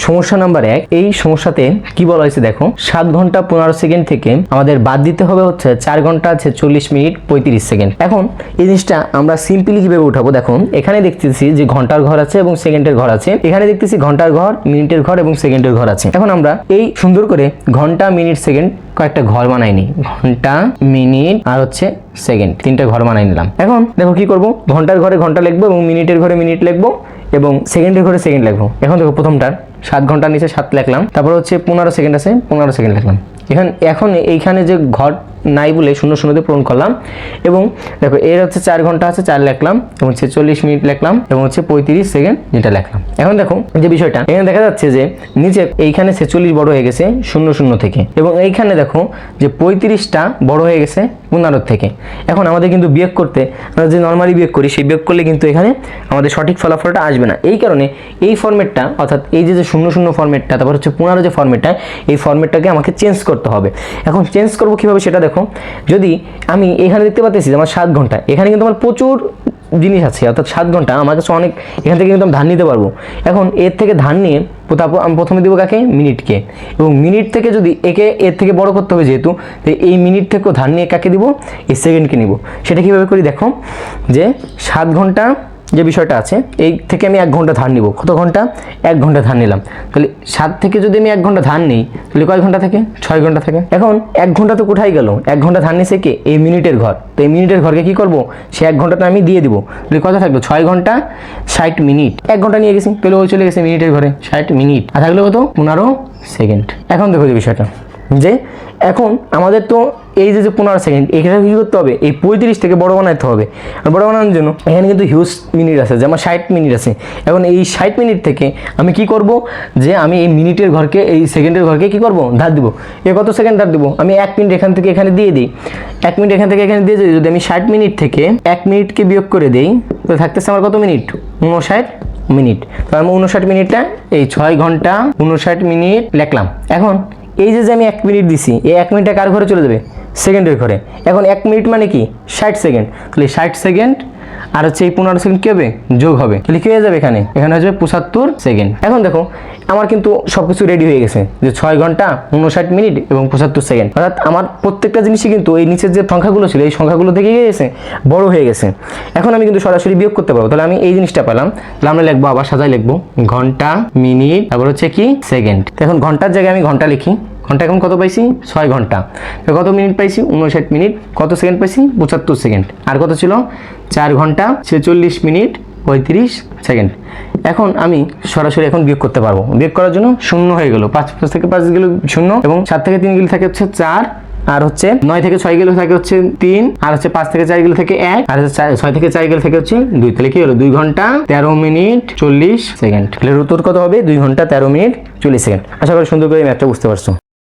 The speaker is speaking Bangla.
সমস্যা নাম্বার 1। এই সমস্যাতে কি বলা হয়েছে দেখো, 7 ঘন্টা 15 সেকেন্ড থেকে আমাদের বাদ দিতে হবে হচ্ছে 4 ঘন্টা 40 মিনিট 35 সেকেন্ড। এখন এই জিনিসটা আমরা সিম্পলি কিভাবে উঠাবো, দেখো এখানে দেখতেছি যে ঘন্টার ঘর আছে এবং সেকেন্ডের ঘর আছে, এখানে দেখতেছি ঘন্টার ঘর, মিনিটের ঘর এবং সেকেন্ডের ঘর আছে। এখন আমরা এই সুন্দর করে ঘন্টা, মিনিট, সেকেন্ড কয়েকটা ঘর বানাই নি, ঘন্টা, মিনিট আর হচ্ছে সেকেন্ড, 3টা ঘর বানাই নিলাম। এখন দেখো কি করব, ঘন্টার ঘরে ঘন্টা লিখবো এবং মিনিটের ঘরে মিনিট লিখবো এবং সেকেন্ডের ঘরে সেকেন্ড লিখবো। এখন দেখো প্রথমটার 7 ঘন্টার নিচে 7 লিখলাম, তারপর হচ্ছে 15 সেকেন্ড আছে, 15 সেকেন্ড লিখলাম। এখন এইখানে যে ঘর নাই বলে 0 0 পূরণ করলাম এবং দেখো এর হচ্ছে 4 ঘন্টা আছে, 4 লিখলাম এবং হচ্ছে 40 মিনিট লিখলাম এবং হচ্ছে 35 সেকেন্ড যেটা লিখলাম। এখন দেখো যে বিষয়টা এখানে দেখা যাচ্ছে যে নিচে এইখানে 46 বড় হয়ে গেছে 0 0 থেকে এবং এইখানে দেখো যে 35টা বড় হয়ে গেছে 15 থেকে। এখন আমাদের কিন্তু বিয়োগ করতে, আমরা যে নর্মালি বিয়োগ করি সেই বিয়োগ করলে কিন্তু এখানে আমাদের সঠিক ফলাফলটা আসবে না। এই কারণে এই ফরম্যাটটা অর্থাৎ এই যে 0 0 ফরম্যাটটা, তারপর হচ্ছে 15 যে ফরম্যাটটা, এই ফরম্যাটটাকে আমাকে চেঞ্জ করতে হবে। এখন চেঞ্জ করবো কিভাবে সেটা দেখো, যদি আমি এখানে দেখতে পাচ্ছি যে আমার 7 ঘন্টা, এখানে কিন্তু আমার প্রচুর জিনিস আছে, অর্থাৎ 7 ঘন্টা আমার কাছে অনেক, এখান থেকে কিন্তু আমি ধান নিতে পারবো। এখন এর থেকে ধান নিয়ে তারপর আমি প্রথমে দেবো কাকে, মিনিটকে, এবং মিনিট থেকে যদি এর থেকে বড় করতে হবে যেহেতু, তো এই মিনিট থেকেও ধান নিয়ে কাকে দিব, এই সেকেন্ডকে নিব। সেটা কীভাবে করি দেখো, যে 7 ঘন্টা যে বিষয়টা আছে এই থেকে আমি 1 ঘন্টা ধার নিব। কত ঘন্টা? 1 ঘন্টা ধার নিলাম। তাহলে 7 থেকে যদি আমি 1 ঘন্টা ধার নিই তাহলে কয় ঘন্টা থাকে? 6 ঘন্টা থাকে। এখন 1 ঘন্টা তো কোথায় গেল? 1 ঘন্টা ধার নিছে কে? এই মিনিটের ঘর। তো এই মিনিটের ঘরকে কি করব, সে 1 ঘন্টাটা আমি দিয়ে দিব। তাহলে কত থাকলো? 6 ঘন্টা 60 মিনিট। 1 ঘন্টা নিয়ে গেছি, তাহলে ওই চলে গেছে মিনিটের ঘরে 60 মিনিট। আর থাকলো কত? 15 সেকেন্ড। এখন দেখো যে বিষয়টা, যে এখন আমাদের তো এই যে 15 সেকেন্ড, এখানে কী করতে হবে, এই 35 থেকে বড় বানাতে হবে। আর বড় বানানোর জন্য এখানে কিন্তু হিউজ মিনিট আছে, যে আমার 60 মিনিট আছে। এখন এই 60 মিনিট থেকে আমি কি করব, যে আমি এই মিনিটের ঘরকে, এই সেকেন্ডের ঘরকে কি করব, ধার দিব। এ কত সেকেন্ড ধার দিব? আমি 1 মিনিট এখান থেকে এখানে দিয়ে দিই, 1 মিনিট এখান থেকে এখানে দিয়ে দিই। যদি আমি 60 মিনিট থেকে 1 মিনিটকে বিয়োগ করে দিই তো থাকতেছে আমার কত মিনিট? 59 মিনিট। তো আমি 59 মিনিটটা এই 6 ঘন্টা 59 মিনিট লিখলাম। এখন এই যে আমি 1 মিনিট দিছি, এই 1 মিনিটটা কার ঘরে চলে যাবে? সেকেন্ডের ঘরে। এখন 1 মিনিট মানে কি? 60 সেকেন্ড। তাহলে 60 সেকেন্ড আর হচ্ছে এই 15 সেকেন্ড কী হবে? যোগ হবে। তাহলে কী হয়ে যাবে এখানে? এখানে হয়ে যাবে 75 সেকেন্ড। এখন দেখো আমার কিন্তু সব কিছু রেডি হয়ে গেছে, যে 6 ঘন্টা 59 মিনিট এবং 75 সেকেন্ড। অর্থাৎ আমার প্রত্যেকটা জিনিসই কিন্তু এই নিচের যে সংখ্যাগুলো ছিল এই সংখ্যাগুলো থেকে গেছে বড় হয়ে গেছে। এখন আমি কিন্তু সরাসরি বিয়োগ করতে পারবো। তাহলে আমি এই জিনিসটা পেলাম। তাহলে আমরা লিখবো, আবার সাজায় লিখবো, ঘন্টা, মিনিট, তারপর হচ্ছে কি সেকেন্ড। এখন ঘন্টার জায়গায় আমি ঘন্টা লিখি। ঘন্টা এখন কত পাইছি? 6 ঘন্টা। কত মিনিট পাইছি? 59 মিনিট। কত সেকেন্ড পাইছি? 75 সেকেন্ড। আর কত ছিল? 4 ঘন্টা 46 মিনিট 35 সেকেন্ড। এখন আমি সরাসরি এখন বিয়োগ করতে পারবো। বিয়োগ করার জন্য 0 হয়ে গেল, 5 থেকে 5 গেল 0 এবং 7 থেকে 3 গেলে থাকে হচ্ছে 4, আর হচ্ছে 9 থেকে 6 গেলে থাকে হচ্ছে 3, আর হচ্ছে 5 থেকে 4 গেলে থেকে 1, আর হচ্ছে 6 থেকে 4 গেলে থেকে হচ্ছে 2। তাহলে কি হলো? 2 ঘন্টা 13 মিনিট 40 সেকেন্ড। তাহলে উত্তর কত হবে? 2 ঘন্টা 13 মিনিট 40 সেকেন্ড। আশা করি সুন্দর করে ম্যাথটা বুঝতে পারছো।